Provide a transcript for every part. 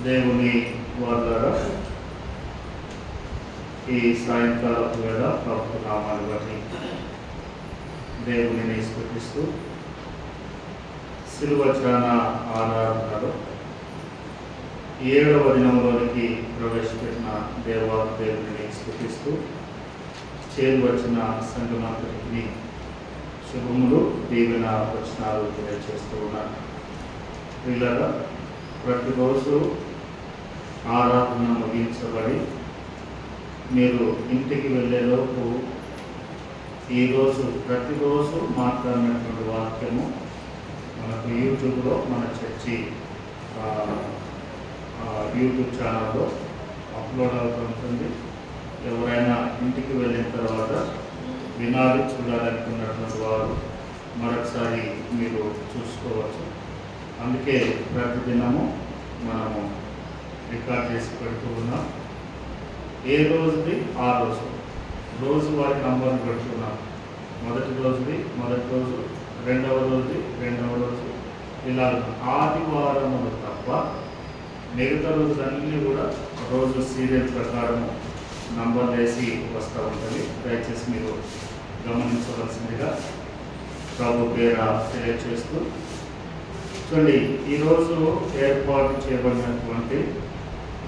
దేవుని వార్లారా, ఈ సాయంకాలపు వేళ ప్రభు నామాన్ని బట్టి దేవుని స్తుతిస్తూ శిలువచాన ఆరాధనలో 7వ దినంలోనికి ప్రవేశపెట్టిన దేవుని స్తుతిస్తూ చేరువచ్చిన సంఘమంతటిని శుభములు దీవెన వచనాలు తెలియజేస్తూ ఉన్నారు. వీళ్ళగా ప్రతిరోజు ఆరాధన ముగించబడి మీరు ఇంటికి వెళ్ళేలోపు ప్రతిరోజు మాట్లాడినటువంటి వాక్యము మనకు యూట్యూబ్లో మన చర్చి యూట్యూబ్ ఛానల్లో అప్లోడ్ అవుతుంటుంది. ఎవరైనా ఇంటికి వెళ్ళిన తర్వాత వినాలి, చూడాలనుకున్నటువంటి వారు మరొకసారి మీరు చూసుకోవచ్చు. అందుకే ప్రతిదినము మనము రికార్డ్ చేసి పెడుతూ ఉన్నాం. ఏ రోజుది ఆ రోజు వారి నంబర్ని పెడుతున్నాం. మొదటి రోజు, రెండవ రోజు ఇలా ఆదివారములు తప్ప మిగతా రోజులన్నీ కూడా రోజు సీరియల్ ప్రకారము నంబర్ వేసి వస్తూ ఉంటుంది. దయచేసి మీరు గమనించవలసిందిగా ప్రభు పేర తెలియజేస్తూ చూడండి, ఈరోజు ఏర్పాటు చేయబడినటువంటి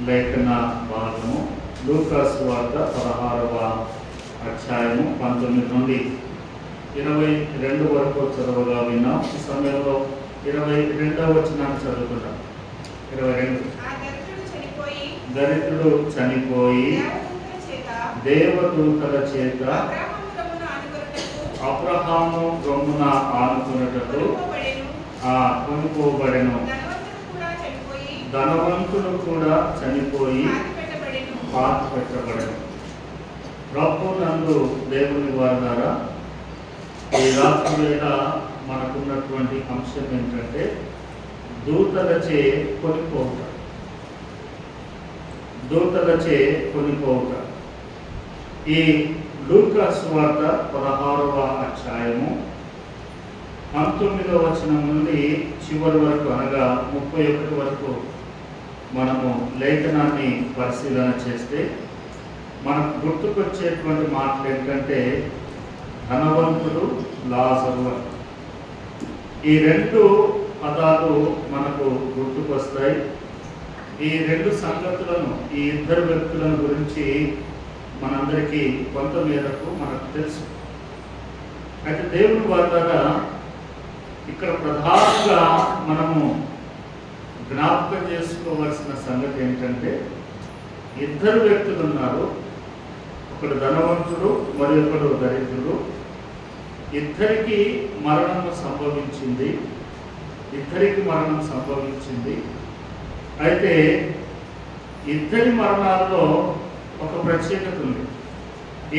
లేఖన భాగము లూకాసు వార్త 16వ అధ్యాయము 19 నుండి 22 వరకు చదవగా విన్నాం. ఈ సమయంలో 22వ వచనాన్ని చదువుకుంటాం. 22 దరిద్రుడు చనిపోయి దేవదూతల చేత అబ్రహాము రొమ్మున ఆనుకున్నటకు కొనుకోబడెను. ధనవంతుడు కూడా చనిపోయి పాతి పెట్టబడెను. ప్రభు నందు దేవుని వారులారా, ఈ రాత్రి వేళ మనకున్నటువంటి అంశం ఏంటంటే దూతలచే కొనిపోవుట. ఈ లూకాసు వార్త 16వ అధ్యాయము 19వ వచనం నుండి చివరి వరకు అనగా 31 వరకు మనము లేఖనాన్ని పరిశీలన చేస్తే మనకు గుర్తుకొచ్చేటువంటి మాటలు ఏంటంటే ధనవంతుడు, లాజరు. ఈ 2 పదాలు మనకు గుర్తుకొస్తాయి. ఈ 2 సంగతులను, ఈ 2 వ్యక్తులను గురించి మనందరికీ కొంత మేరకు మనకు తెలుసు. అయితే దేవుని వార్తగా ఇక్కడ ప్రధానంగా మనము జ్ఞాపకం చేసుకోవాల్సిన సంగతి ఏంటంటే 2 వ్యక్తులు ఉన్నారు. ఒకడు ధనవంతుడు, మరి ఒకడు దరిద్రుడు. ఇద్దరికి మరణం సంభవించింది. అయితే ఇద్దరి మరణాల్లో ఒక ప్రత్యేకత ఉంది.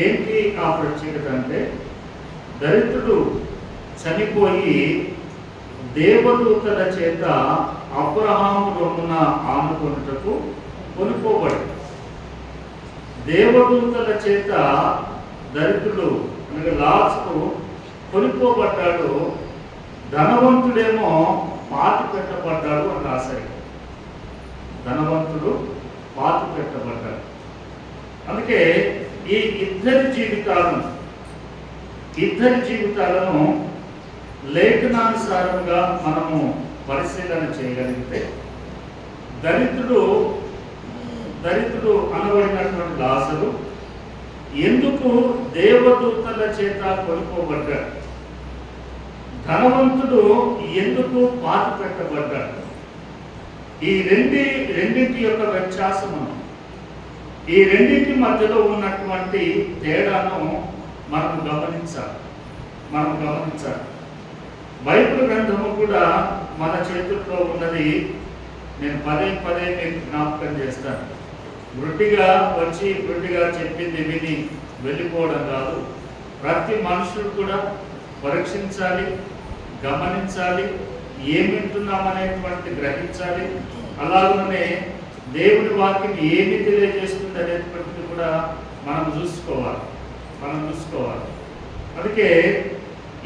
ఏంటి ఆ ప్రత్యేకత అంటే దరిద్రుడు చనిపోయి దేవదూతల చేత అబ్రహాము రొమ్మున ఆనుకొనుటకు కొనుకోబడి, దేవదూతల చేత దరిద్రుడు అనగా లాజరు కొనుకోబడ్డాడు. ధనవంతుడేమో పాతి పెట్టబడ్డాడు అని రాశారు. ధనవంతుడు పాతి పెట్టబడ్డాడు. అందుకే ఈ ఇద్దరి జీవితాలను లేఖనానుసారంగా మనము పరిశీలన చేయగలిగితే దరిద్రుడు అనబడినటువంటి లాజరు ఎందుకు దేవదూతల చేత కొనుకోబడ్డాడు, ధనవంతుడు ఎందుకు పాతి పెట్టబడ్డాడు, ఈ రెండింటి యొక్క వ్యత్యాసము, ఈ రెండింటి మధ్యలో ఉన్నటువంటి తేడాను మనం గమనించాలి. బైబిల్ గ్రంథము కూడా మన చేతుల్లో ఉన్నది. నేను పదే మీకు జ్ఞాపకం చేస్తాను. వృట్టిగా చెప్పింది విని వెళ్ళిపోవడం కాదు. ప్రతి మనుషులు కూడా పరీక్షించాలి, గమనించాలి, ఏమి వింటున్నామనేటువంటి గ్రహించాలి. అలాగనే దేవుని వాక్యం ఏమి తెలియజేస్తుంది అనేటువంటిది కూడా మనం చూసుకోవాలి. అందుకే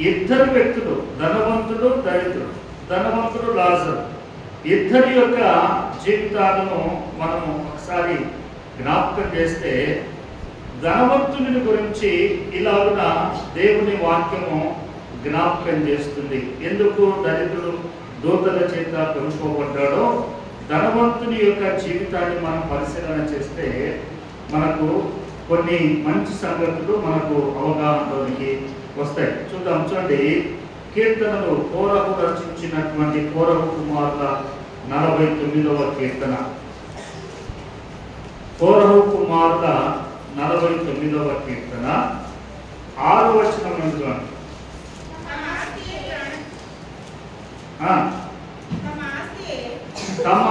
ఇద్దరు వ్యక్తులు, ధనవంతుడు, దరిద్రుడు. ధనవంతుడు లాజరు. ఇద్దరి యొక్క జీవితాలను మనం ఒకసారి జ్ఞాపకం చేస్తే, ధనవంతుని గురించి ఇలాగున దేవుని వాక్యము జ్ఞాపకం చేస్తుంది. ఎందుకు దరిద్రుడు దూతల చేత కొనుక్కోబడ్డాడో, ధనవంతుని యొక్క జీవితాన్ని మనం పరిశీలన చేస్తే మనకు కొన్ని మంచి సంగతులు మనకు అవగాహనలోనికి వస్తాయి. చూద్దాం. చూడండి, కీర్తనలు కోరహు రచించినటువంటి కోరహు కుమారుల 49వ కీర్తన. కోరహు కుమారుల 49వ కీర్తన 6వ వచనం నుండి తమ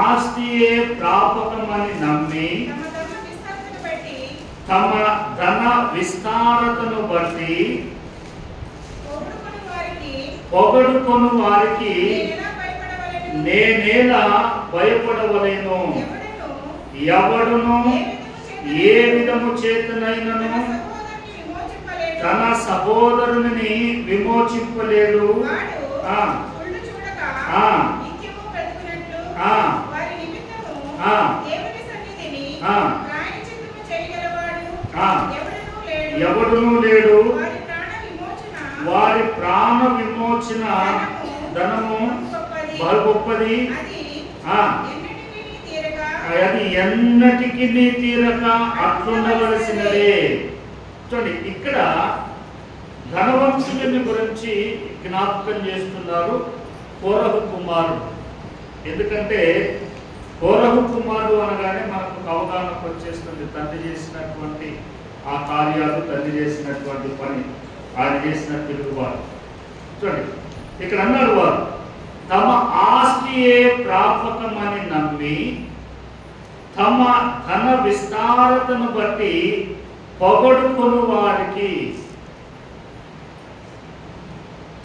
ఆస్తియే ప్రాపకమని నమ్మి తమ ధన విస్తారతను బట్టి పొగడుకొను వారికి నేనేలా భయపడవలేను. ఎవడును ఏ విధము చేతనైనను తన సహోదరుని విమోచింపలేడు. ఎవడును లేడు. వారి ప్రాణ విమోచన ధనము బహు గొప్పది. అది ఎన్నటికి తీరక అట్లుండవలసినదే. చూడండి, ఇక్కడ ధనవంతుని గురించి జ్ఞాపకం చేస్తున్నారు కోరహు కుమారుడు. ఎందుకంటే కోరహు కుమారుడు అనగానే మనకు అవగాహనకు వచ్చేస్తుంది తండ్రి చేసినటువంటి ఆ కార్యాలు, తండ్రి చేసినటువంటి పని, ఆయన చేసిన తిరుగుబాటు. చూడండి, ఇక్కడ అన్నాడు, వారు తమ ఆస్తియే ప్రాపకమని నమ్మి తమ ధన విస్తారతను బట్టి పొగడుకొను వారికి,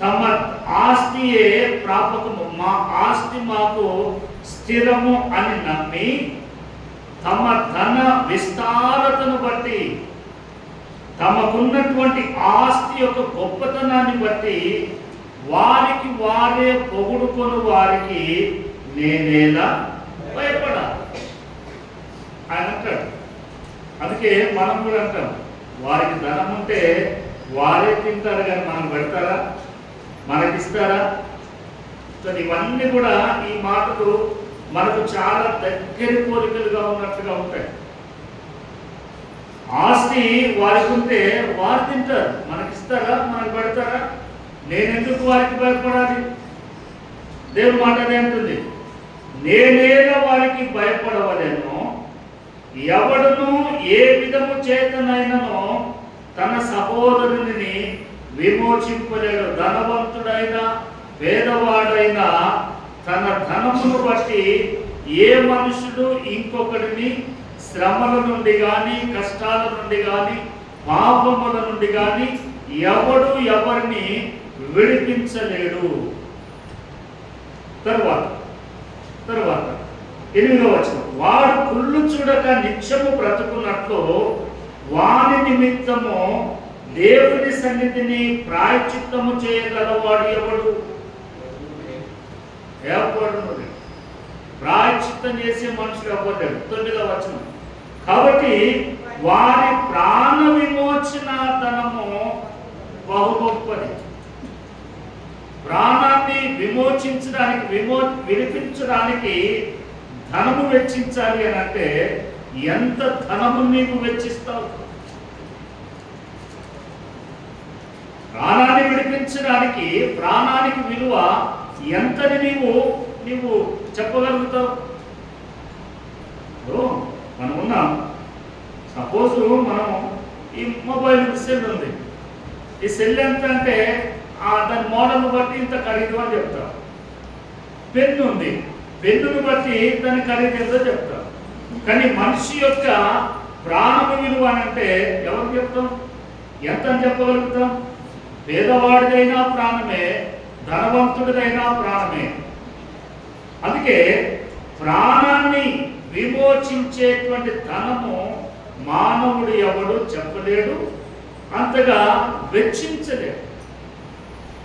తమ ఆస్తియే ప్రాపకము, మా ఆస్తి మాకు స్థిరము అని నమ్మి తమ ధన విస్తారతను బట్టి, తమకున్నటువంటి ఆస్తి యొక్క గొప్పతనాన్ని బట్టి వారికి వారే పొగుడుకొను వారికి నేనేలా భయపడాలి ఆయన అంటాడు. అందుకే మనం కూడా అంటాం, వారికి ధనం ఉంటే వారే తింటారు కానీ మనం పెడతారా, మనకిస్తారా? సో ఇవన్నీ కూడా ఈ మాటలు మనకు చాలా దగ్గరి పోలికలుగా ఉన్నట్టుగా ఉంటాయి. ఆస్తి వారికి ఉంటే వారు తింటారు, మనకిస్తారా, మనకు పెడతారా? నేనెందుకు వారికి భయపడాలి? దేవుని మాట అంటుంది, నేనేలా వారికి భయపడవలేను. ఎవడును ఏ విధము చేతనైనను తన సహోదరుని విమోచింపలేడు. ధనవంతుడైన పేదవాడైనా తన ధనమును బట్టి ఏ మనుషుడు ఇంకొకరిని శ్రమల నుండి కానీ, కష్టాల నుండి కానీ, పాపముల నుండి కానీ ఎవడు ఎవరిని విడిపించలేడు. తరువాత 8వ వచనం, వాడు కుళ్ళు చూడక నిత్యము బ్రతుకున్నట్లు వాని నిమిత్తము దేవుని సన్నిధిని ప్రాయశ్చిత్తము చేయగలవాడు ఎవడు? ప్రాయశ్చిత్తం చేసే మనుషులు ఎవరు? 9వ వచనం, కాబట్టి వారి ప్రాణ విమోచన ధనము బహు గొప్పది. ప్రాణాన్ని విమోచించడానికి, విడిపించడానికి ధనము వెచ్చించాలి అని అంటే ఎంత ధనము నీకు వెచ్చిస్తావు? ప్రాణాన్ని విడిపించడానికి ప్రాణానికి విలువ ఎంతని నీవు చెప్పగలుగుతావు? మనం ఉన్నాం, సపోజ్ మనం ఈ మొబైల్ సెల్ ఉంది, ఈ సెల్ ఎంత అంటే దాని మోడల్ని బట్టి ఇంత ఖరీదు అని చెప్తాం. పెన్ను ఉంది, పెన్నును బట్టి దాని ఖరీదు ఎంతో చెప్తాం. కానీ మనిషి యొక్క ప్రాణము విలువ అని అంటే ఎవరు చెప్తాం? ఎంత అని చెప్పగలుగుతాం? పేదవాడిదైనా ప్రాణమే, ధనవంతుడిదైనా ప్రాణమే. అందుకే ప్రాణాన్ని విమోచించేటువంటి ధనము మానవుడు ఎవడు చెప్పలేడు, అంతగా వెచ్చించలేడు.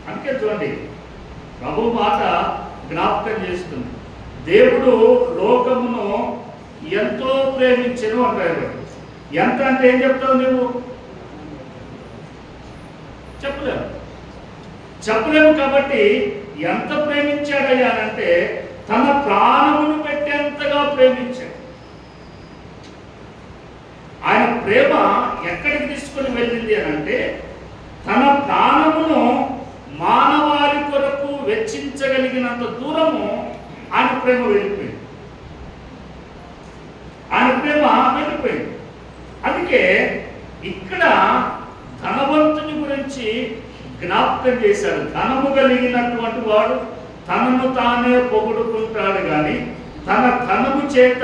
అందుకే చూడండి, ప్రభు మాట జ్ఞాపకం చేస్తుంది. దేవుడు లోకమును ఎంతో ప్రేమించెను అంటారు. ఎంత అంటే ఏం చెప్తావు నువ్వు? చెప్పలేము. కాబట్టి ఎంత ప్రేమించాడయ్యా అంటే తన ప్రాణమును పెట్టేంతగా ప్రేమించాడు. ఆయన ప్రేమ ఎక్కడికి తీసుకొని వెళ్ళింది అని అంటే తన ప్రాణమును మానవాళి కొరకు వెచ్చించగలిగినంత దూరము ఆయన ప్రేమ వెళ్ళిపోయింది. అందుకే ఇక్కడ ధనవంతుని గురించి జ్ఞాపకం చేశాడు. ధనము కలిగినటువంటి వాడు తనను తానే పొగుడుకుంటాడు కానీ తన ధనము చేత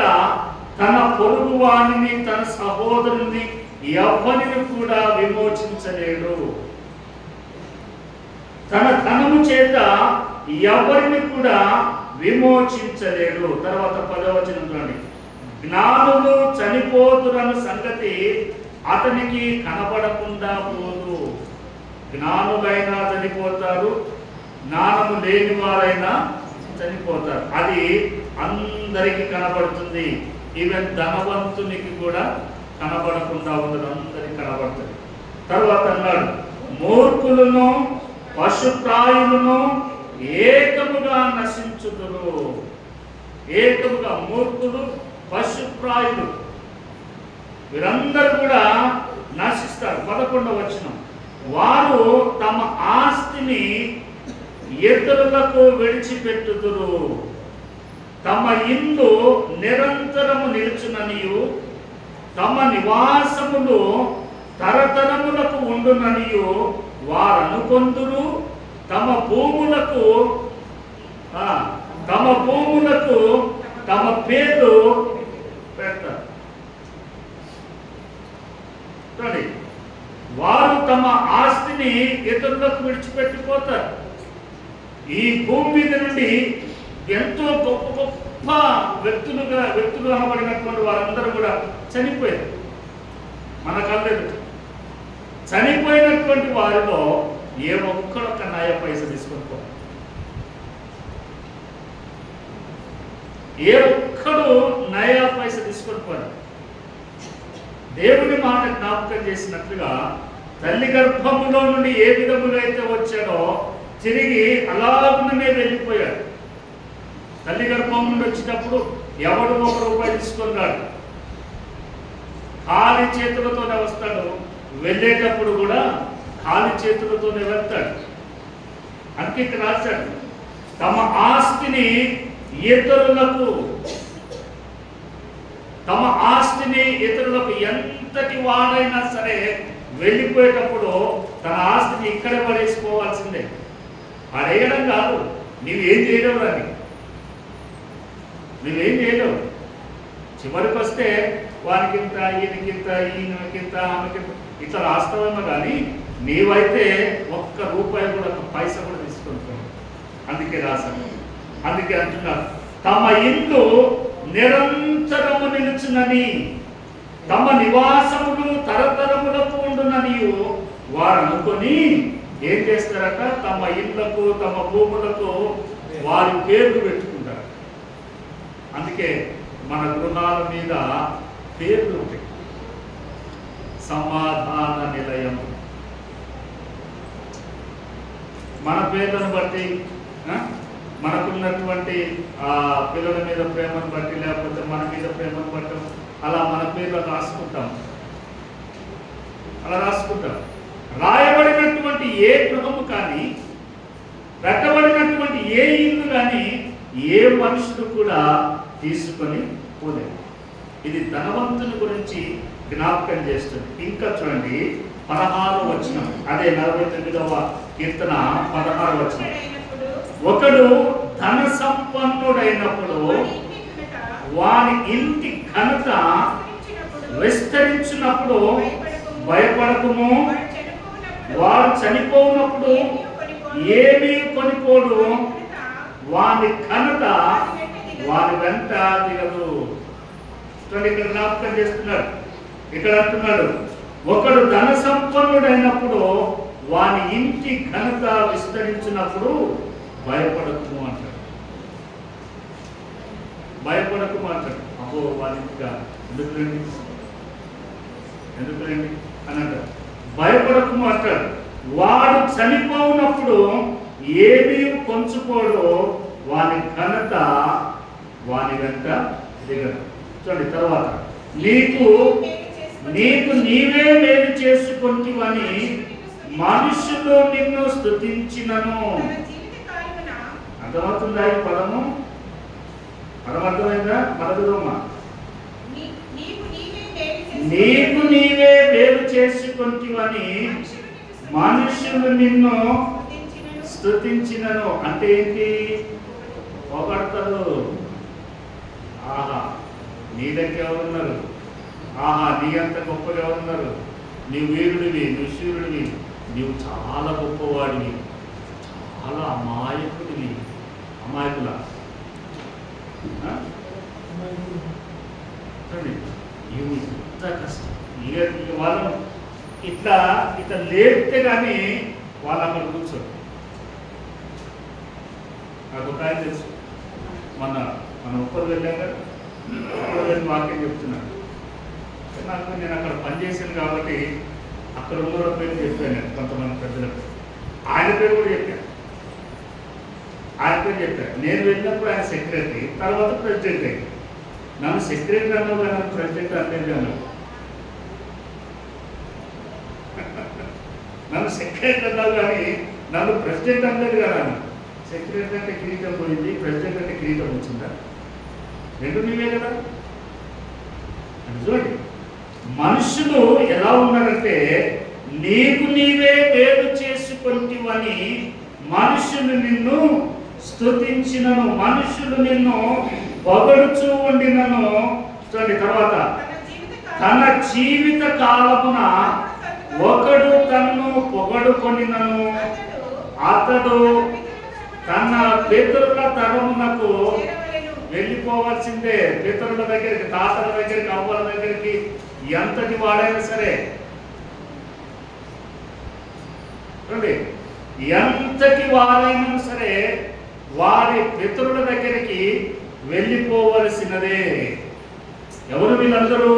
తన పొరుగు వాణిని, తన సహోదరుని ఎవరిని కూడా విమోచించలేడు. తన ధనము చేత ఎవరిని కూడా విమోచించలేడు. తర్వాత 10వ వచనం చూడండి. జ్ఞానులు చనిపోతున్న సంగతి అతనికి కనబడకుండా పోదు. జ్ఞానులైనా చనిపోతారు, జ్ఞానము లేని వారైనా చనిపోతారు. అది అందరికీ కనబడుతుంది. ఈవెన్ ధనవంతునికి కూడా కనబడకుండా ఉండదు, అందరికి కనబడుతుంది. తర్వాత అన్నాడు, మూర్ఖులను పశుప్రాయులను ఏకముగా నశించుదురు. ఏకముగా మూర్ఖులు, పశుప్రాయులు వీరందరూ కూడా నశిస్తారు. 11వ వచనం. వారు తమ ఆస్తిని ఇతరులకు విడిచిపెట్టుదురు. తమ ఇల్లు నిరంతరము నిలుచుననియు తమ నివాసములు తరతరములకు ఉండుననియు వారనుకొందురు. తమ భూములకు తమ పేర్లు పెడతారు. వారు తమ ఆస్తిని ఇతరులకు విడిచిపెట్టిపోతారు. ఈ భూమి మీద నుండి ఎంతో గొప్ప గొప్ప వ్యక్తులు అనబడినటువంటి వారందరూ కూడా చనిపోయారు. మన కళ్ళెదు చనిపోయినటువంటి వారిలో ఏ ఒక్కడొక్క నయ పైస తీసుకొని ఏ ఒక్కడు నయా పైస తీసుకొని పోరు. దేవుని మాట జ్ఞాపకం చేసినట్లుగా తల్లి గర్భములో నుండి ఏ విధముగా అయితే వచ్చాడో తిరిగి అలాగునే వెళ్ళిపోయాడు. తల్లి గర్భం నుండి వచ్చేటప్పుడు ఎవడు ₹1 తీసుకున్నాడు, ఖాళీ చేతులతోనే వస్తాడు. వెళ్ళేటప్పుడు కూడా ఖాళీ చేతులతోనే వెళ్తాడు. అందుకే ఇక్కడ రాశాడు, తమ ఆస్తిని ఇతరులకు ఎంతటి వాడైనా సరే వెళ్ళిపోయేటప్పుడు తన ఆస్తిని ఇక్కడే పడేసుకోవాల్సిందే. పడేయడం కాదు, నువ్వేం చేయలేవు రాని, నువ్వేం చేయలేవు. చివరికి వస్తే వారికింత, ఈయనకింత, ఆమెకింత ఇట్లా రాస్తావేమో కానీ నీవైతే ₹1 కూడా, పైస కూడా తీసుకుంటావు. అందుకే రాశాను. అందుకే అంటున్నారు, తమ ఇల్లు నిరంతరము నిలుచునని తమ నివాసములు తరతరములకు ఉండునని వారు అనుకొని ఏం చేస్తారట, తమ ఇళ్లకు తమ భూములకు వారి పేర్లు పెట్టుకుంటారు. అందుకే మన గృహాల మీద పేర్లు ఉంటాయి. సమాధాన నిలయం. మన పేర్లను బట్టి, మనకున్నటువంటి పిల్లల మీద ప్రేమను బట్టి, లేకపోతే మన మీద ప్రేమను బట్టి అలా మన పేర్లు రాసుకుంటాం. రాయబడినటువంటి ఏ గృహము కానీ, పెట్టబడినటువంటి ఏ ఇల్లు కానీ ఏ మనుషుడు కూడా తీసుకొని పోలేదు. ఇది ధనవంతుని గురించి జ్ఞాపకం చేస్తుంది. ఇంకా చూడండి 16వ వచనం, అదే 49వ కీర్తన 16వ వచనం. ఒకడు ధన సంపన్నుడైనప్పుడు వాని ఇంటి ఘనత విస్తరించినప్పుడు భయపడకుము. వాడు చనిపోయినప్పుడు ఏమీ కొనిపోడు. వాని ఘనత వాని వెంట దిగదు. ఇక్కడ జ్ఞాపకం చేస్తున్నాడు. ఇక్కడ అంటున్నాడు, ఒకడు ధన సంపన్నుడైనప్పుడు వాని ఇంటి ఘనత విస్తరించినప్పుడు భయపడకు అంటాడు. భయపడకు అంటాడు. అబ్బో వాళ్ళిగా ఎందుకులేండి అని అంటాడు. భయపడకు అంటాడు. వాడు చనిపోయినప్పుడు ఏమీ కొంచుకోడు, వాని ఘనత వాని వెంట దిగదు. చూడండి తర్వాత, నీకు నీవే మేలు చేసుకుంటువని మనుషులు నిన్ను స్తుతించినను. అర్థమవుతుందా ఈ పదము? అర్థమైందా? మరదుమా, నీకు నీవే మేలు చేసుకుంటువని మనుషులు నిన్ను స్తుతించినను అంటే ఏంటి? పొగడతారు. ఆహా నీ దగ్గర ఎవరున్నారు, ఆహా నీ అంత గొప్పగా ఎవరున్నారు, నీవు వీరుడివి, నువ్వు శూరుడివి, నీవు చాలా గొప్పవాడివి, చాలా అమాయకుడివి. అమాయకుల ఇవి ఎంత కష్టం. వాళ్ళను ఇట్లా లేపితే కానీ వాళ్ళు అక్కడ కూర్చోరు. నాకు ఒక ఆయన తెలుసు, మన ఒక్కరు వెళ్ళాం కదా, ఒక్కరు వెళ్ళి వాక్యం చెప్తున్నాడు. నాకు నేను అక్కడ పనిచేసాను కాబట్టి అక్కడ ఉన్న పేరు చెప్పాను, కొంతమంది పెద్దలకు ఆయన పేరు కూడా చెప్పాను. ఆయన పేరు చెప్పాను. నేను వెళ్ళినప్పుడు ఆయన సెక్రటరీ, తర్వాత ప్రెసిడెంట్ అయ్యింది. నన్ను సెక్రటరీ అన్నావు కానీ నన్ను ప్రెసిడెంట్ అనేది అన్నావు. నన్ను సెక్రటరీ అన్నావు కానీ నన్ను ప్రెసిడెంట్ అనలేదు కదా. సెక్రటరీ అంటే కిరీటం పోయింది, ప్రెసిడెంట్ అంటే కిరీటం వచ్చిందా? రెండు నీవే కదా. అని చూడండి, మనుషులు ఎలా ఉన్నారంటే నీకు నీవే మేలు చేసుకుంటువని మనుషులు నిన్ను స్తుతించినను, మనుషులు నిన్ను పొగడుచూ ఉండినను. చూడండి తర్వాత, తన జీవిత కాలమున ఒకడు తన్ను పొగడుకొనినను అతడు తన పితరుల తరమునకు వెళ్ళిపోవాల్సిందే. పితరుల దగ్గరికి, తాతల దగ్గరికి, అవ్వల దగ్గరికి, ఎంతటి వాడైనా సరే, ఎంతటి వారైనా సరే వారి పితరుల దగ్గరికి వెళ్ళిపోవలసినదే. ఎవరు వీళ్ళందరూ?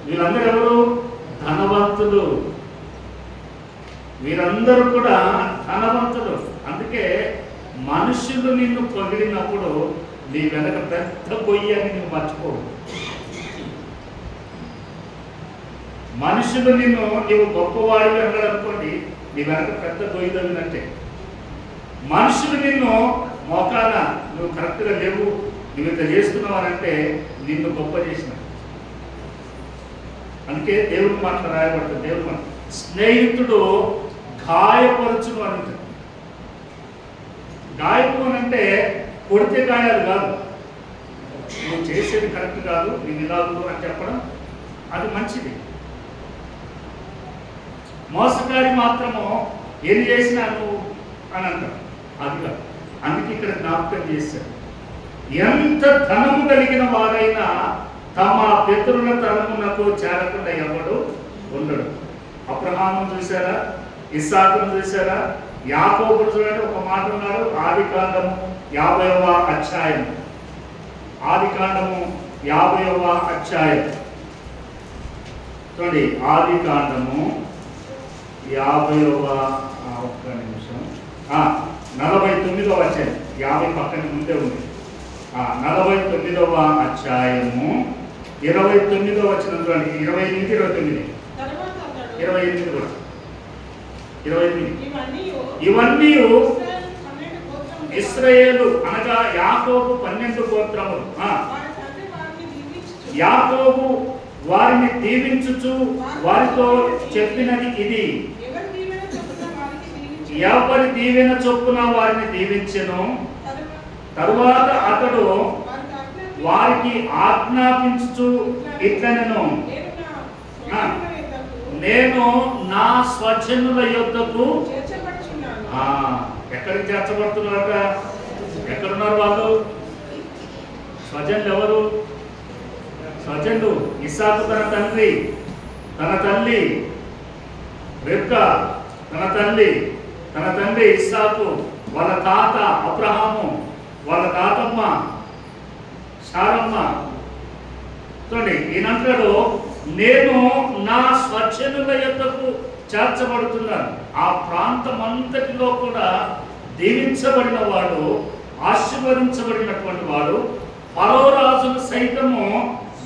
వీళ్ళందరూ ఎవరు? ధనవంతులు. వీరందరూ కూడా ధనవంతులు. అందుకే మనుషులు నిన్ను పొగిడినప్పుడు నీ వెనక పెద్ద పొయ్యి అని నువ్వు మర్చిపోవు. మనుషులు నీవు గొప్పవాడివి అన్నాడు అనుకోండి, నీ వెనక పెద్ద పొయ్యి తగినట్టే. మనుషులు నిన్ను మోకాన నువ్వు కరెక్ట్గా లేవు, నువ్వు ఇంత చేస్తున్నావు అని అంటే నిన్ను గొప్ప చేసిన. అందుకే దేవుడి మాటలు రాయబడుతుంది. దేవుడి మాట, స్నేహితుడు గాయపరచును అని. గాయపు అంటే కొడితే గాయాలు కాదు, నువ్వు చేసేది కరెక్ట్ కాదు, నేను ఇలాగు అని చెప్పడం అది మంచిది. మోసగారి మాత్రము ఏం చేసినా నువ్వు అని అంటారు, అది కాదు. అందుకే ఇక్కడ జ్ఞాపకం చేశారు, ఎంత ధనము కలిగిన వారైనా తమ పితరుల తరమునకు చేరకుండా ఎవడు ఉండడు. అబ్రహామును చూసారా, ఇస్సాకును చూసారా, యాకోబును చూడండి. ఒక మాట ఉన్నాడు, ఆదికాండము 50వ అధ్యాయం. ఆదికాండము 50వ అధ్యాయం చూడండి. ఆదికాండము 50వ, ఒక్క నిమిషం, 49వ అధ్యాయం. 50 పక్కన ముందే ఉంది. 49వ అధ్యాయము 29వ వచనం చూడండి. 28, 29, 28 కూడా. 28 ఇవన్నీ ఇశ్రాయేలు అనగా యాకోబు 12 గోత్రములు. యాకోబు వారిని దీవించుచు వారితో చెప్పినది ఇది, ఎవరి దీవెన చొప్పున వారిని దీవించెను. తరువాత అతడు వారికి ఆజ్ఞాపించుచు ఇట్లనెను, నేను నా స్వజనుల యొద్దకు. ఎక్కడికి చేర్చబడుతున్నారట? ఎక్కడున్నారు వాళ్ళు? స్వజనులు ఎవరు? స్వజనులు ఇస్సాకు తన తండ్రి, తన తల్లి రెబ్కా తన తండ్రి ఇస్సాకు, వాళ్ళ తాత అబ్రహాము, వాళ్ళ తాతమ్మ సారమ్మ. చూడండి, ఈయనంటాడు నేను నా స్వజనుల యొద్దకు చేర్చబడుతున్నాను. ఆ ప్రాంతం అంతటిలో కూడా దీవించబడిన వాడు, ఆశీర్వదించబడినటువంటి వాడు, ఫరో రాజును సైతము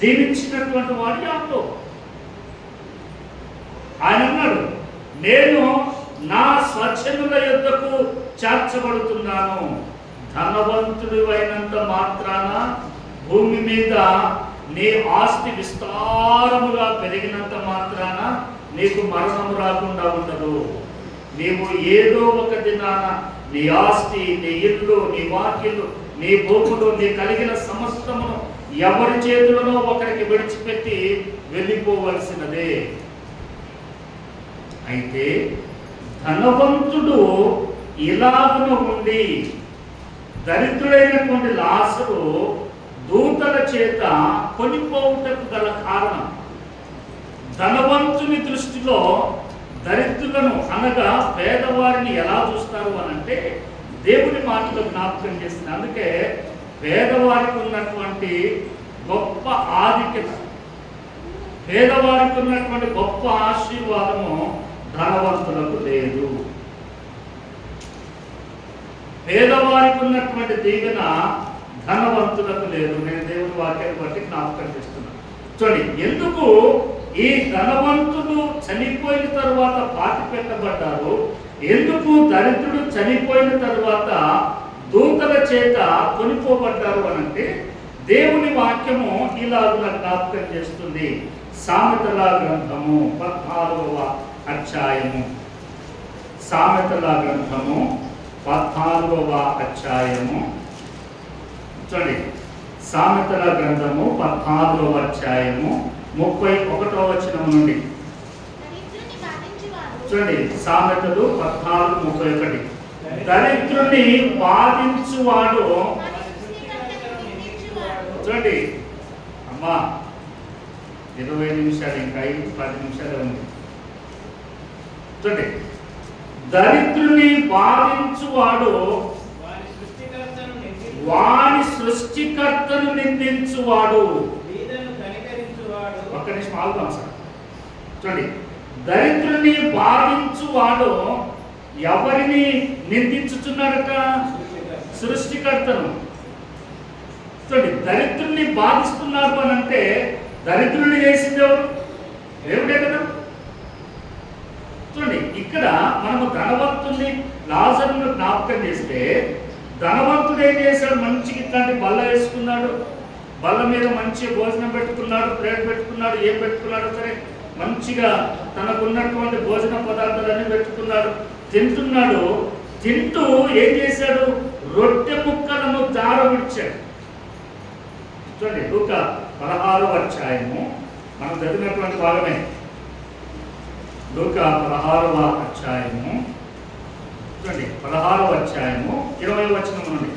దీవించినటువంటి వాడు యాకోబు. ఆయన అన్నాడు నేను నా స్వజనుల యొద్దకు చేర్చబడుతున్నాను. ధనవంతుడు అయినంత మాత్రాన భూమి మీద నీ ఆస్తి విస్తారముగా పెరిగినంత మాత్రాన నీకు మరణం రాకుండా ఉండదు. నీవు ఏదో ఒక దినాన నీ ఆస్తి, నీ ఇల్లు, నీ వాకిళ్ళు, నీ భూములు, నీ కలిగిన సమస్తమును ఎవరి చేతులలో ఒకరికి విడిచిపెట్టి వెళ్ళిపోవలసినదే. అయితే ధనవంతుడు ఇలాగున ఉండి దరిద్రుడైనటువంటి లాజరు దూతల చేత కొనిపోవుటకు గల కారణం, ధనవంతుని దృష్టిలో దరిద్రులను అనగా పేదవారిని ఎలా చూస్తారు అనంటే దేవుని మాటలు జ్ఞాపకం చేస్తుంది. అందుకే పేదవారికి ఉన్నటువంటి గొప్ప ఆధిక్యత, పేదవారికి ఉన్నటువంటి గొప్ప ఆశీర్వాదము ధనవంతులకు లేదు. పేదవారికి ఉన్నటువంటి దీవెన ధనవంతులకు లేదు. నేను దేవుని వాక్యాన్ని బట్టి జ్ఞాపకం చేస్తున్నాను. చూడండి, ఎందుకు ఈ ధనవంతుడు చనిపోయిన తరువాత పాతి పెట్టబడ్డారు, ఎందుకు దరిద్రుడు చనిపోయిన తరువాత దూతల చేత కొనిపోబడ్డారు అనంటే దేవుని వాక్యము ఇలాగున జ్ఞాపకం చేస్తుంది. సామెతల గ్రంథము 14వ అధ్యాయము, సామెతల గ్రంథము 14వ అధ్యాయము. చూడండి, సామెతల గ్రంథము 14వ అధ్యాయము 31వ వచనం నుండి చూడండి. సామెతలు 14:31. దరిద్రుని బాధించువాడు, చూడండి అమ్మా 20 నిమిషాలు, ఇంకా 10 నిమిషాలు ఉంది. చూడండి, దరిద్రుని బాధించువాడు వాని సృష్టికర్తను నిందించువాడు. ఒక్క నిమిషం ఆగుతాం సార్. చూడండి, దరిద్రుని బాధించువాడు ఎవరిని నిందించుచున్నాడట? సృష్టికర్తను. చూడండి, దరిద్రుని బాధిస్తున్నాడు అని అంటే దరిద్రుని చేసింది ఎవరు? దేవుడే కదా. చూడండి, ఇక్కడ మనము ధనవంతుని లాజరును జ్ఞాపకం చేస్తే ధనవంతుడు ఏం చేశాడు? మంచిగా ఇట్లాంటి బల్ల వేసుకున్నాడు, బల్ల మీద మంచి భోజనం పెట్టుకున్నాడు, ప్లేట్ పెట్టుకున్నాడు, ఏం పెట్టుకున్నాడు సరే మంచిగా తనకున్నటువంటి భోజన పదార్థాలన్నీ పెట్టుకున్నాడు, తింటున్నాడు. తింటూ ఏం చేశాడు? రొట్టె ముక్కలను జారవిడిచాడు. చూడండి, లూకా 16వ అధ్యాయము మనం చదివినటువంటి భాగమే. లూకా 16వ అధ్యాయము చూడండి, 16వ అధ్యాయము 20వ వచనం నుండి.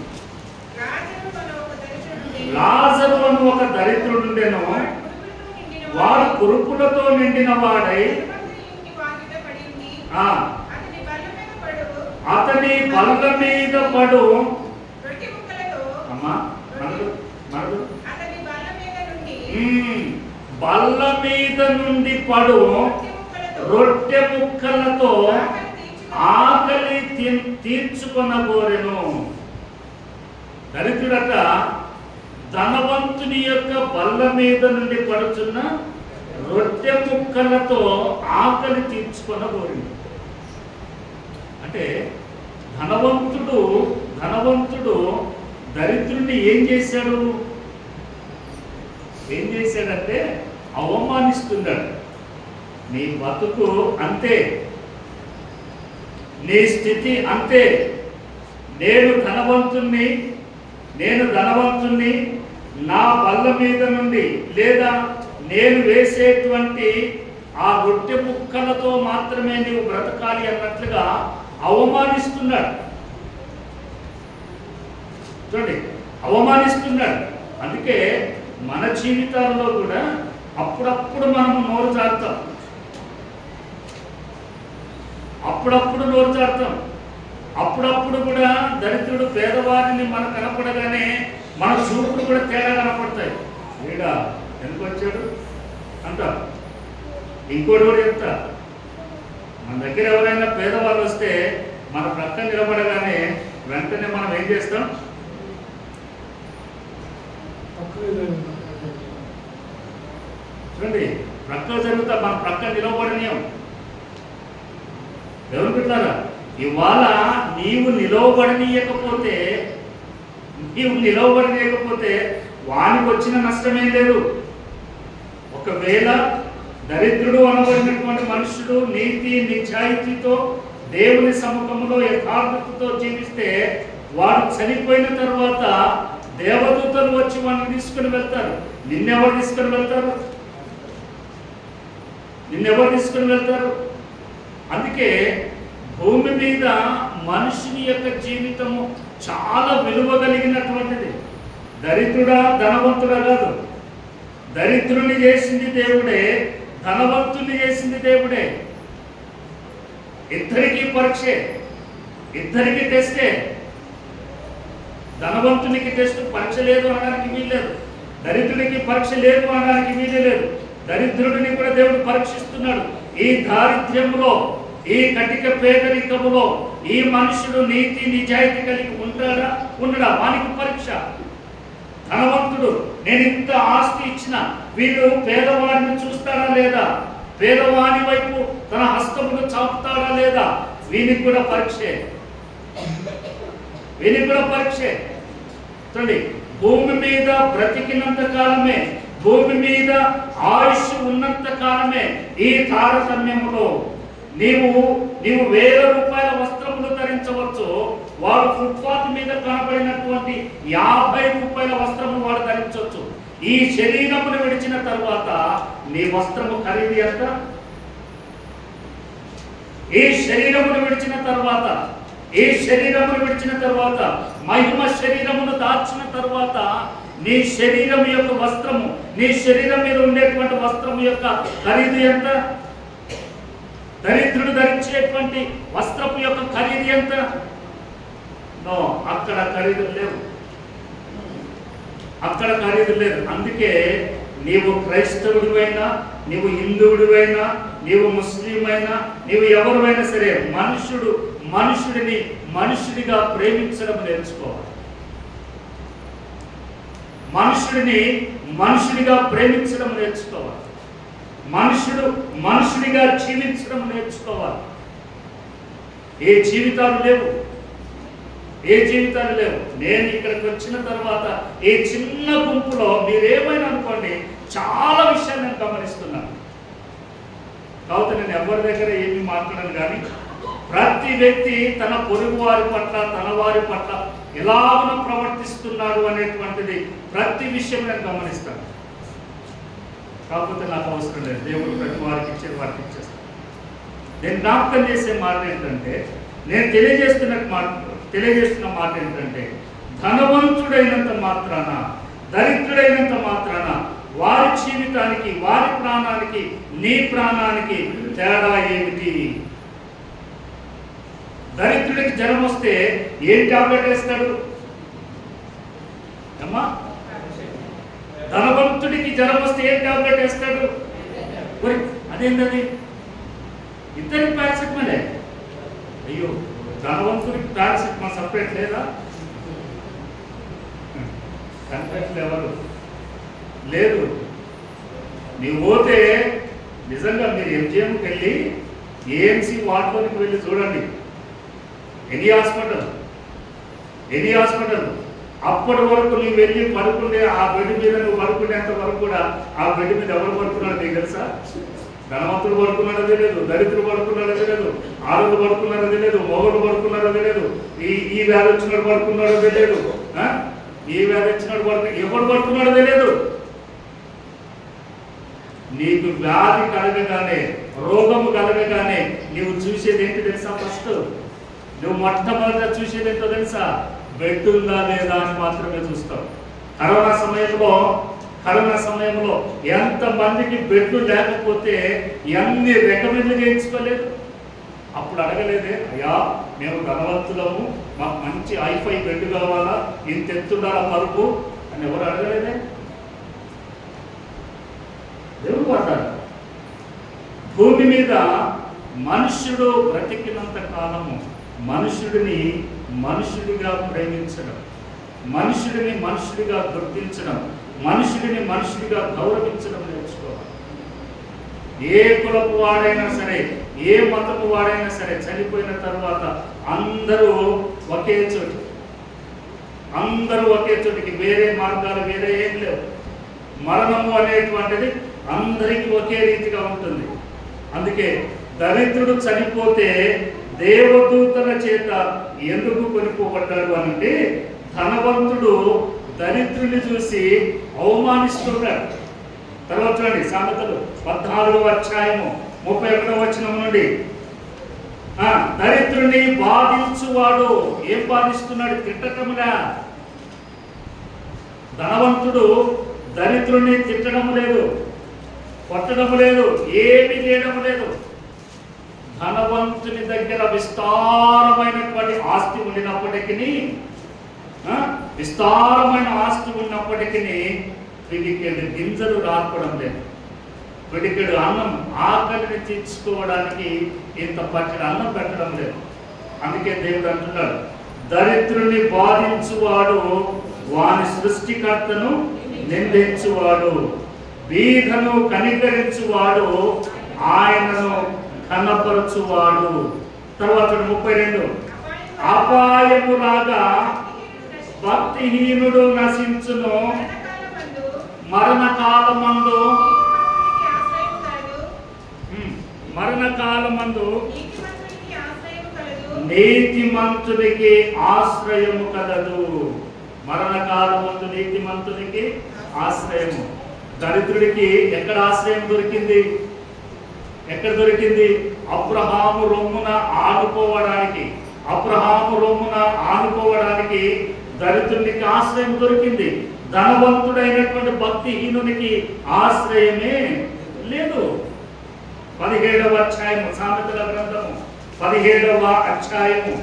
లాజరు అను ఒక దరిద్రుడుండెను, వాడు కురుపులతో నిండిన వాడై అతని బల్ల మీద పడు. అమ్మా బల్ల మీద నుండి పడు రొట్టె ముక్కలతో ఆకలి తీర్చుకొనగోరెను. దరిద్రుడట ధనవంతుని యొక్క బల్ల మీద నుండి పడుచున్న రొట్టె ముక్కలతో ఆకలి తీర్చుకొనగోరెను. అంటే ధనవంతుడు దరిద్రుని ఏం చేశాడు? ఏం చేశాడంటే అవమానిస్తున్నాడు. నీ బతుకు అంతే, నీ స్థితి అంతే. నేను ధనవంతుణ్ణి, నా బల్ల మీద నుండి లేదా నేను వేసేటువంటి ఆ రొట్టె ముక్కలతో మాత్రమే నీవు బ్రతకాలి అన్నట్లుగా అవమానిస్తున్నాడు. చూడండి, అవమానిస్తున్నాడు. అందుకే మన జీవితాల్లో కూడా అప్పుడప్పుడు మనం నోరు జారుతాం. అప్పుడప్పుడు కూడా దరిద్రుడు పేదవారిని మనకు కనపడగానే మన చూపులు కూడా తేడా కనపడతాయి. వీడా ఎందుకు వచ్చాడు అంటారు. ఇంకోటి కూడా చెప్తా, మన దగ్గర ఎవరైనా పేదవాళ్ళు వస్తే మన ప్రక్కన నిలబడగానే వెంటనే మనం ఏం చేస్తాం? చూడండి, ప్రక్కన జరుగుతా మన ప్రక్కన నిలబడనీయం. ఎవరు పెట్టారా? ఇవాళ నీవు నిలవబడనీయకపోతే వానికి వచ్చిన నష్టమేం లేదు. ఒకవేళ దరిద్రుడు అనబడినటువంటి మనుషుడు నీతి నిజాయితీతో దేవుని సముఖంలో యథార్థతతో జీవిస్తే వాడు చనిపోయిన తర్వాత దేవదూతలు వచ్చి వాడిని తీసుకుని వెళ్తారు. నిన్నెవరు తీసుకుని వెళ్తారు? అందుకే భూమి మీద మనుషుని యొక్క జీవితము చాలా విలువ కలిగినటువంటిది. దరిద్రుడా ధనవంతుడా కాదు. దరిద్రుని చేసింది దేవుడే, ధనవంతుని చేసింది దేవుడే. ఇద్దరికీ పరీక్షే, ఇద్దరికీ టెస్టే. ధనవంతునికి టెస్ట్ పరీక్ష లేదు అనడానికి వీల్లేదు, దరిద్రుడికి పరీక్ష లేదు అనడానికి వీలు లేదు. దరిద్రుడిని కూడా దేవుడు పరీక్షిస్తున్నాడు. ఈ దారిద్ర్యంలో, ఈ కటిక పేదరికములో ఈ మనుషుడు నీతి నిజాయితీ కలిగి ఉంటాడా ఉండడా? వానికి పరీక్ష. ధనవంతుడు నేను ఇంత ఆస్తి ఇచ్చిన వీడు పేదవాడిని చూస్తాడా లేదా? పేదవాని వైపు తన హస్తమును చాపుతాడా లేదా? వీనికి కూడా పరీక్షే. చూడండి, భూమి మీద బ్రతికినంత కాలమే, భూమి మీద ఆయుష్ ఉన్నంత కాలమే ఈ తారతమ్యములో నీవు 1000 రూపాయల వస్త్రములు ధరించవచ్చు, వాడు ఫుట్పాత్ మీద కనబడినటువంటి 50 రూపాయల వస్త్రము వాడు ధరించవచ్చు. ఈ శరీరమును విడిచిన తర్వాత నీ వస్త్రము ఖరీదు ఎంత? ఈ శరీరమును విడిచిన తర్వాత మహిమ శరీరమును దాచిన తర్వాత నీ శరీరం యొక్క వస్త్రము, నీ శరీరం మీద ఉండేటువంటి వస్త్రము యొక్క ఖరీదు ఎంత? దరిద్రుడు ధరించేటువంటి వస్త్రపు యొక్క ఖరీదు ఎంత? నో, అక్కడ ఖరీదు లేదు. అందుకే నీవు క్రైస్తవుడివైనా, నీవు హిందువుడివైనా, నీవు ముస్లిం అయినా, నీవు ఎవరివైనా సరే మనుషుడిని మనుషుడిగా ప్రేమించడం నేర్చుకోవాలి. మనుషుడిగా ప్రేమించడం నేర్చుకోవాలి. మనుషుడిగా జీవించడం నేర్చుకోవాలి. ఏ జీవితాలు లేవు. నేను ఇక్కడికి వచ్చిన తర్వాత ఈ చిన్న గుంపులో మీరేమైనా అనుకోండి, చాలా విషయాలు నేను గమనిస్తున్నాను. కాబట్టి నేను ఎవరి దగ్గర ఏమి మాట్లాడను, కానీ ప్రతి వ్యక్తి తన పొరుగు వారి పట్ల, తన వారి పట్ల ఎలాగ ప్రవర్తిస్తున్నాడు అనేటువంటిది ప్రతి విషయం నేను గమనిస్తాను. కాకపోతే నాకు అవసరం లేదు, దేవుడు ప్రతి వారికి ఇచ్చేది వారికి ఇచ్చేస్తాను. నేను జ్ఞాపకం చేసే మాట ఏంటంటే, నేను తెలియజేస్తున్న మాట ఏంటంటే, ధనవంతుడైనంత మాత్రాన, దరిద్రుడైనంత మాత్రాన వారి జీవితానికి, వారి ప్రాణానికి, నీ ప్రాణానికి తేడా ఏమిటి? దరిద్రుడికి జ్వరం వస్తే ఏం టాబ్లెట్ వేస్తాడు అమ్మా? ధనవంతుడికి జ్వరం వస్తే ఏం టాబ్లెట్ వేస్తాడు? అదేంటది? ఇద్దరికి పారాసిటమాలే. అయ్యో, ధనవంతుడికి పారాసిటమాల్ సపరేట్ లేదా? కన్ఫెక్షన్ ఎవరు లేదు. నీవు పోతే నిజంగా మీరు ఎంజిఎంకి వెళ్ళి ఏఎంసీ వార్డులోకి వెళ్ళి చూడండి. ఎనీ హాస్పిటల్ అప్పటి వరకు నువ్వు వెళ్ళి పడుకుంటే ఆ బెడ్ మీద నువ్వు పడుకునేంత వరకు కూడా ఆ బెడ్ మీద ఎవరు పడుకున్నాడో నీకు తెలుసా? ధనవంతుడు పడుకున్నాడో తెలియదు, దరిద్రుడు పడుకున్నాడో తెలియదు, ఆరుడు పడుకున్నాడో తెలియదు, మొగడు పడుకున్నాడో తెలియదు, ఈ వ్యాధి వచ్చినాడు పడుకున్నాడో తెలియదు, ఈ వ్యాధి వచ్చినాడు ఎవడు పడుకున్నాడో తెలియదు. నీకు వ్యాధి కలగగానే, రోగము కలగగానే నువ్వు చూసేది ఏంటి తెలుసా? ఫస్ట్ నువ్వు మొట్టమొదట చూసేది ఏంటో తెలుసా? బెడ్ ఉందా లేదా అని మాత్రమే చూస్తావు. కరోనా సమయంలో ఎంతమందికి బెడ్ లేకపోతే ఎన్ని రికమెండ్ చేయించుకోలేదు. అప్పుడు అడగలేదే, అయ్యా మేము ధనవంతులము, మాకు మంచి ఐఫై బెడ్ కావాలా, ఇంత ఎత్తుండాలా పరుపు అని ఎవరు అడగలేదే. దేవుడు పడ్డాడు. భూమి మీద మనుష్యుడు బ్రతికినంత కాలము మనుషుడిని మనుషుడిగా ప్రేమించడం, మనుషుడిని మనుషుడిగా గుర్తించడం, మనుషుడిని మనుషుడిగా గౌరవించడం నేర్చుకోవాలి. ఏ కులపు వాడైనా సరే, ఏ మతపు వాడైనా సరే చనిపోయిన తర్వాత అందరూ ఒకే చోటు, అందరూ ఒకే చోటికి, వేరే మార్గాలు వేరే ఏం లేవు. మరణము అనేటువంటిది అందరికీ ఒకే రీతిగా ఉంటుంది. అందుకే దరిద్రుడు చనిపోతే దేవదూతల చేత ఎందుకు కొనుక్కోబడ్డాడు అంటే, ధనవంతుడు దరిద్రుని చూసి అవమానిస్తున్నాడు. తర్వాత చూడండి సామెతలు 14వ అధ్యాయము 31వ వచనం నుండి, దరిద్రుని బాధించువాడు ఏం బాధిస్తున్నాడు? తిట్టటముగా. ధనవంతుడు దరిద్రుని తిట్టడం లేదు, కొట్టడం లేదు, ఏమి చేయడం లేదు. ధనవంతుని దగ్గర విస్తారమైనటువంటి ఆస్తి ఉండినప్పటికీ, విస్తారమైన ఆస్తి ఉన్నప్పటికీ పిడికెడు గింజలు రాకపోవడం లేదు. పిడికెడు అన్నం, ఆకలిని తీర్చుకోవడానికి ఇంత పట్టెడు అన్నం పెట్టడం లేదు. అందుకే దేవుడు అంటున్నాడు, దరిద్రుని బాధించువాడు వాని సృష్టికర్తను నిందించువాడు, బీదను కనికరించువాడు ఆయనను కనపరచువాడు. తర్వాత 32, అపాయము రాగా భక్తిహీనుడు నశించును, మరణకాలమందు నీతిమంతునికి ఆశ్రయము కలదు. మరణకాలమందు నీతిమంతునికి ఆశ్రయము. దరిద్రుడికి ఎక్కడ ఆశ్రయం దొరికింది? ఎక్కడ దొరికింది? అబ్రహాము రొమ్మున ఆనుకోవడానికి, అబ్రహాము రొమ్మున ఆనుకోవడానికి దరిద్రునికి ఆశ్రయం దొరికింది. ధనవంతుడైనటువంటి భక్తిహీనునికి ఆశ్రయమే లేదు. 17వ అధ్యాయము సామెతల గ్రంథము 17వ అధ్యాయము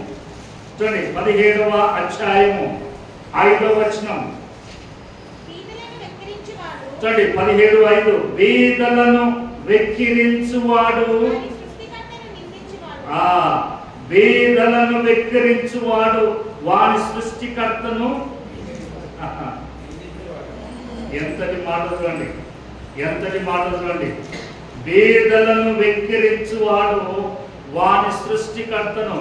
చూడండి, 17వ అధ్యాయము 5వ వచనం చూడండి. 17:5, బీదలను వెక్కిరించువాడు, బీదలను వెక్కిరించువాడు వాని సృష్టికర్తను. ఎంతటి మాటలు చూడండి, ఎంతటి మాటలు చూడండి. బీదలను వెక్కిరించువాడు వాని సృష్టికర్తను.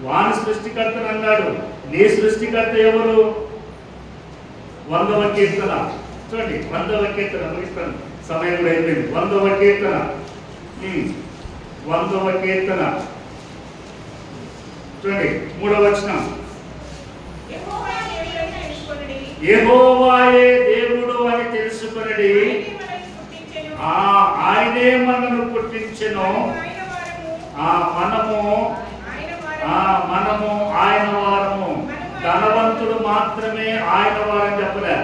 వాని సృష్టికర్తను అన్నాడు. నీ సృష్టికర్త ఎవరు? 100వ కీర్తన చూడండి, 100వ కీర్తన ముగిస్తాను, సమయం కూడా అయిపోయింది. 100వ కీర్తన, 100వ కీర్తన చూడండి, 3వ వచనం. యెహోవాయే దేవుడు అని తెలుసుకొనడి, ఆయనే మనను పుట్టించెను, మనము ఆయన వారము. ధనవంతుడు మాత్రమే ఆయన వారని చెప్పలే,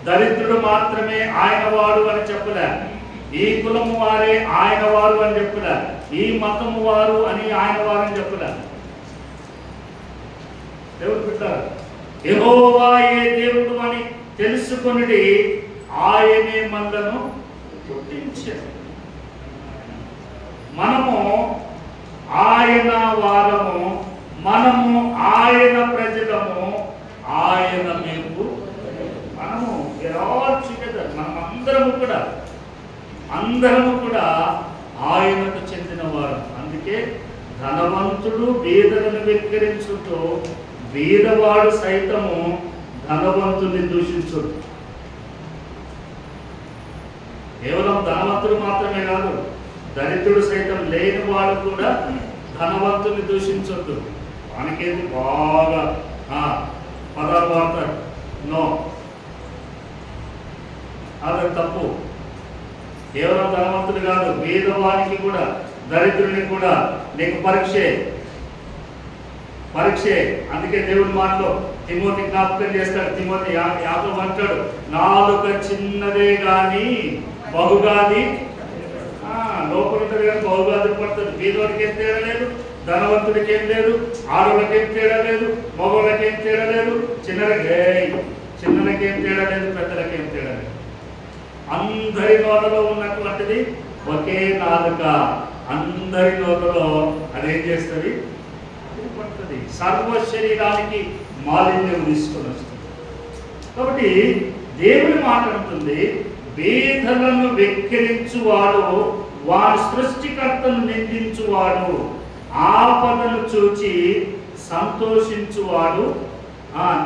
దరిద్రుడు మాత్రమే ఆయన వాడు అని చెప్పలే, ఈ కులము వారే ఆయన వారు అని చెప్పలే, ఈ మతము వారు అని ఆయన వారు అని చెప్పలే. దేవుడు పెట్టారు, యెహోవాయే దేవుడు అని తెలుసుకొనుడి, ఆయనే మనలను పుట్టించాడు. మనము ఆయన వారము, మనము ఆయన ప్రజలము, ఆయన మేము. మనము మనం అందరము కూడా ఆయనకు చెందిన వారు. అందుకే ధనవంతుడు బీదలను వెక్కిరించుతూ, బీదవాడు సైతము ధనవంతుని దూషించుడు. కేవలం ధనవంతుడు మాత్రమే కాదు, దరిద్రుడు సైతం లేని వాడు కూడా ధనవంతుని దూషించొద్దు. వానికేంది బాగా పదాలు వాడతారు, నో, అది తప్పు. కేవలం ధనవంతుడు కాదు, బీదవానికి కూడా, దరిద్రుని కూడా నీకు పరీక్షే. అందుకే దేవుడి మాటలో తిమోతి జ్ఞాపకం చేస్తాడు. తిమోతి 5 అంటాడు, నాలుక చిన్నదే గాని బహుగాది లోపల ఉంటుంది కానీ బహుగాది పడుతుంది. బీదోడికి ఏం తేడా లేదు, ధనవంతుడికి ఏం లేదు, ఆడవాళ్ళకేం తేడా లేదు, మగవాళ్ళకేం తేడా లేదు, చిన్నలకేం తేడా లేదు, పెద్దలకేం తేడా లేదు. అందరి నోటలో ఉన్నటువంటిది ఒకే నాలుక. అందరి నోటలో అదేం చేస్తుంది? పడుతుంది. సర్వ శరీరానికి మాలిన్యం తీసుకొని వస్తుంది. కాబట్టి దేవుని మాట ఉంటుంది, వేదనను వెక్కిరించువాడు వారి సృష్టికర్తను నిందించువాడు, ఆపదను చూచి సంతోషించువాడు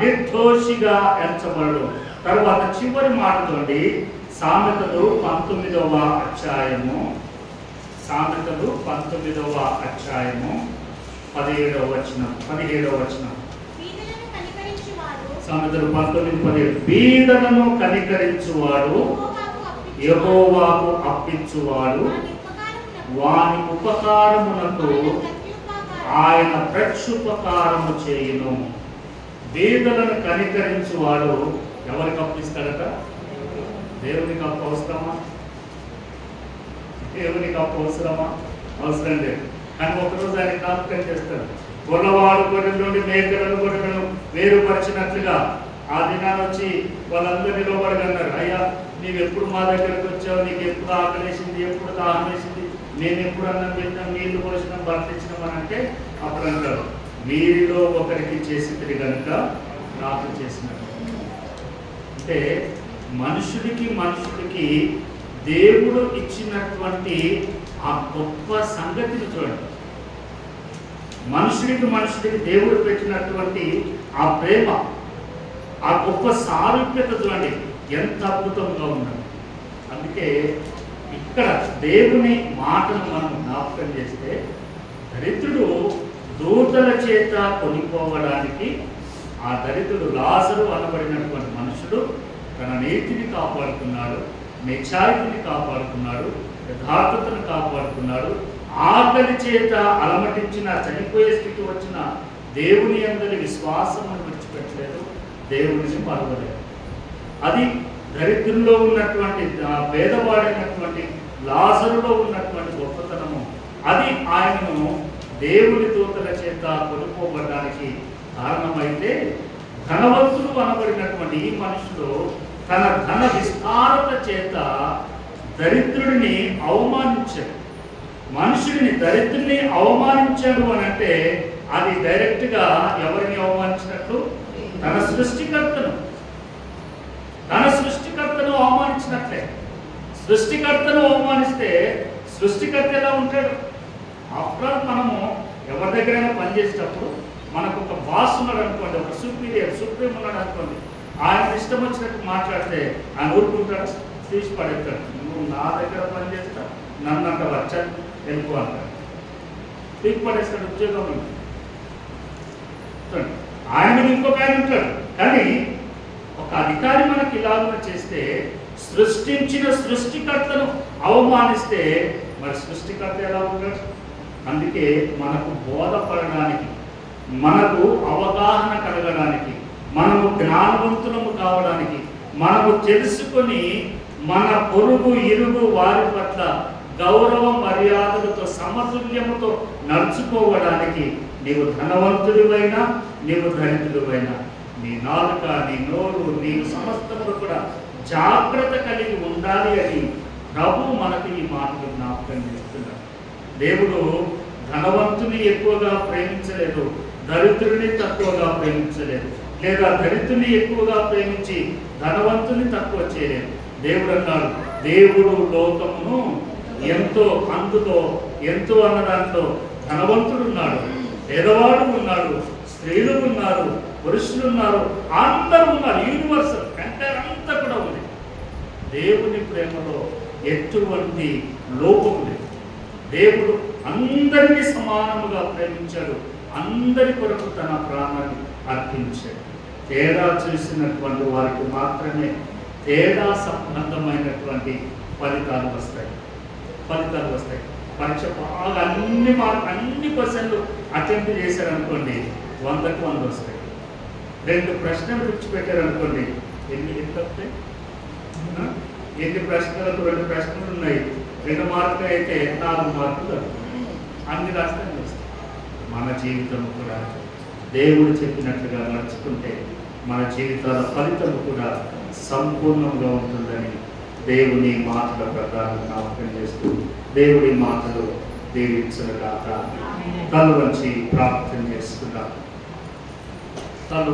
నిర్దోషిగా ఎంచబడు. తర్వాత చివరి మాట చూడండి, సామెతలు 19వ అధ్యాయము, సామెతలు 19వ అధ్యాయము 17వ వచనం. సామెతలు 19:17 బీదలను కనికరించువాడు యెహోవాకు అప్పించువాడు, వాని ఉపకారమునకు ఆయన ప్రత్యుపకారము చేయును. బీదలను కనికరించువాడు ఎవరికి అప్పిస్తాడట? దేవునికి అప్పు అవసరమా? దేవునికి అప్పు అవసరమా? అవసరం లేదు. కానీ ఒకరోజు ఆయన జ్ఞాపకం చేస్తాడు. గొల్లవాడు గొర్రెల నుండి మేకలను గొర్రెలను వేరుపరిచినట్లుగా ఆ దినాన్ని వచ్చి వాళ్ళందరూ నిలబడి అన్నారు, అయ్యా నీవు ఎప్పుడు మా దగ్గరకు వచ్చావు, నీకు ఎప్పుడు ఆకలేసింది, ఎప్పుడు దాహం వేసింది, నేను ఎప్పుడు అన్నం పెట్టినాం, నీళ్లు పోసినాం, బట్టించినాం అని అంటే అప్పుడు అంటారు, వీరిలో ఒకరికి చేసింది కనుక నాకు చేసినట్టు. అంటే మనుషుడికి దేవుడు ఇచ్చినటువంటి ఆ గొప్ప సంగతిని చూడండి. మనుషుడికి దేవుడు పెట్టినటువంటి ఆ ప్రేమ, ఆ గొప్ప సారూప్యత చూడండి ఎంత అద్భుతంగా ఉన్నది. అందుకే ఇక్కడ దేవుని మాటను మనం జ్ఞాపకం చేస్తే, దరిద్రుడు దూతల చేత కొనిపోవడానికి ఆ దరిద్రుడు లాజరు అనబడినటువంటి మనుషుడు తన నీతిని కాపాడుకున్నాడు, నిజాయితీని కాపాడుకున్నాడు, యథార్థతను కాపాడుకున్నాడు. ఆకలి చేత అలమటించిన, చనిపోయే స్థితి వచ్చిన దేవుని అందరి విశ్వాసమును విడిచిపెట్టలేదు, దేవుడిని మరవలేదు. అది దరిద్రుల్లో ఉన్నటువంటి పేదవాడైనటువంటి లాజరులో ఉన్నటువంటి గొప్పతనము. అది ఆయనను దేవుని దూతల చేత కొనుక్కోబడడానికి కారణమైతే, ధనవంతుడు అనబడినటువంటి ఈ మనుషుడు తన ధన విస్తారత చేత దరిద్రుడిని అవమానించాడు. మనుషుడిని, దరిద్రుడిని అవమానించాడు అని అంటే అది డైరెక్ట్గా ఎవరిని అవమానించినట్లు? తన సృష్టికర్తను అవమానించినట్లే. సృష్టికర్తను అవమానిస్తే సృష్టికర్త ఎలా ఉంటాడు? ఆఫ్టర్ మనము ఎవరి దగ్గరైనా పనిచేసేటప్పుడు మనకు ఒక బాస్ ఉన్నాడు అనుకోండి, ఒక సుప్రీం ఉన్నాడు అనుకోండి, ఆయన ఇష్టం వచ్చినట్టు మాట్లాడితే ఆయన ఊరుకుంటాడు, తీసి పడేస్తాడు. నువ్వు నా దగ్గర పనిచేస్తా, నన్ను అంట వచ్చాను వెళ్ళిపో అంటాడు, తీసి పడేస్తాడు. ఉద్యోగం ఆయన మీద ఇంకొక ఆయన ఉంటాడు. కానీ ఒక అధికారి మనకి ఇలాగ చేస్తే, సృష్టించిన సృష్టికర్తను అవమానిస్తే మరి సృష్టికర్త ఎలా ఉంటాడు? అందుకే మనకు బోధపడడానికి, మనకు అవగాహన కలగడానికి, మనము జ్ఞానవంతులము కావడానికి, మనము తెలుసుకొని మన పొరుగు ఇరుగు వారి పట్ల గౌరవ మర్యాదలతో సమతుల్యముతో నడుచుకోవడానికి నీవు ధనవంతుడివైనా నీవు దరిద్రుడివైనా నీ నాలుక, నీ నోరు, నీ సమస్తములు కూడా జాగ్రత్త కలిగి ఉండాలి అని ప్రభు మనకు ఈ మాటలు జ్ఞాపకం చేస్తున్నారు. దేవుడు ధనవంతుని ఎక్కువగా ప్రేమించలేదు, దరిద్రుని తక్కువగా ప్రేమించలేదు, లేదా దరిద్రుని ఎక్కువగా ప్రేమించి ధనవంతుని తక్కువ చేయలేదు. దేవుడు అన్నాడు, దేవుడు లోకమును ఎంతో, అందులో ఎంతో అన్న దాంట్లో ధనవంతుడు ఉన్నాడు, పేదవాడు ఉన్నాడు, స్త్రీలు ఉన్నారు, పురుషులు ఉన్నారు, అందరూ ఉన్నారు. యూనివర్సల్ ఎంటైర్ అంతా కూడా ఉంది. దేవుని ప్రేమలో ఎటువంటి లోపం లేదు. దేవుడు అందరినీ సమానముగా ప్రేమించాడు, అందరి కొరకు తన ప్రాణాన్ని అర్పించాడు. తేడా చూసినటువంటి వారికి మాత్రమే తేడా సంబంధమైనటువంటి ఫలితాలు వస్తాయి. పరీక్ష బాగా అన్ని క్వశ్చన్లు అటెంప్ట్ చేశారనుకోండి, 100కు 100 వస్తాయి. 2 ప్రశ్నలు విడిచిపెట్టారనుకోండి, ఎన్ని వస్తాయి? ఎన్ని ప్రశ్నలకు 2 ప్రశ్నలు ఉన్నాయి, 2 మార్కులు అయితే 4 మార్కులు అన్ని రాష్ట్రాలు వస్తాయి. మన జీవితం కూడా దేవుడు చెప్పినట్లుగా నడుచుకుంటే మన జీవితాల ఫలితం కూడా సంపూర్ణంగా ఉంటుందని దేవుని మాటల ప్రకారం జ్ఞాపకం చేస్తూ దేవుడి మాటలు దీవించగాక. తల వంచి ప్రార్థన చేసుకుందాం.